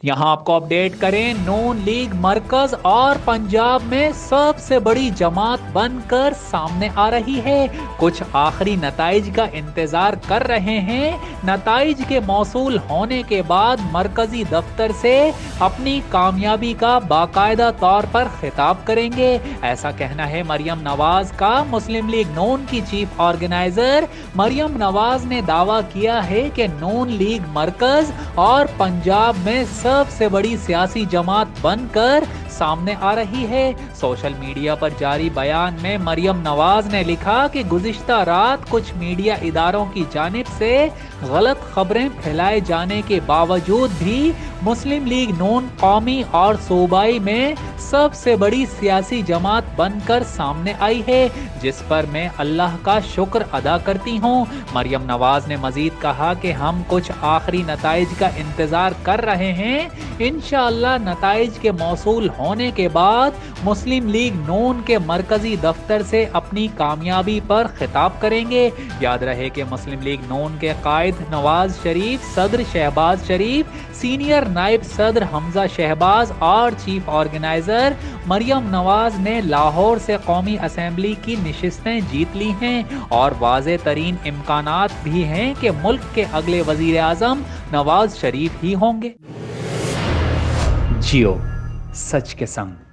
यहाँ आपको अपडेट करें, नून लीग मरकज और पंजाब में सबसे बड़ी जमात बनकर सामने आ रही है। कुछ आखिरी नताइज का इंतजार कर रहे हैं। नताइज के मौसूल होने के बाद मरकजी दफ्तर से अपनी कामयाबी का बाकायदा तौर पर खिताब करेंगे। ऐसा कहना है मरियम नवाज का। मुस्लिम लीग नून की चीफ ऑर्गेनाइजर मरियम नवाज ने दावा किया है कि नून लीग मरकज और पंजाब में सबसे बड़ी सियासी जमात बनकर सामने आ रही है। सोशल मीडिया पर जारी बयान में मरियम नवाज ने लिखा कि गुज़िश्ता रात कुछ मीडिया इदारों की जानिब से गलत खबरें फैलाए जाने के बावजूद भी मुस्लिम लीग नून कौमी और सूबाई में सबसे बड़ी सियासी जमात बनकर सामने आई है, जिस पर मैं अल्लाह का शुक्र अदा करती हूँ। मरियम नवाज ने मजीद कहा कि हम कुछ आखिरी नताइज का इंतजार कर रहे हैं। इंशाअल्लाह नताइज के मौसूल होने के बाद मुस्लिम लीग नून के मरकजी दफ्तर से अपनी कामयाबी पर खिताब करेंगे। याद रहे कि मुस्लिम लीग नून के कायद नवाज शरीफ, सदर शहबाज शरीफ, सीनियर नायब सदर हमजा शहबाज और चीफ ऑर्गेनाइजर मरियम नवाज ने लाहौर से कौमी असेंबली की नशिस्तें जीत ली हैं और वाज़े तरीन इम्कानात भी हैं कि मुल्क के अगले वजीर आज़म नवाज शरीफ ही होंगे। जियो सच के संग।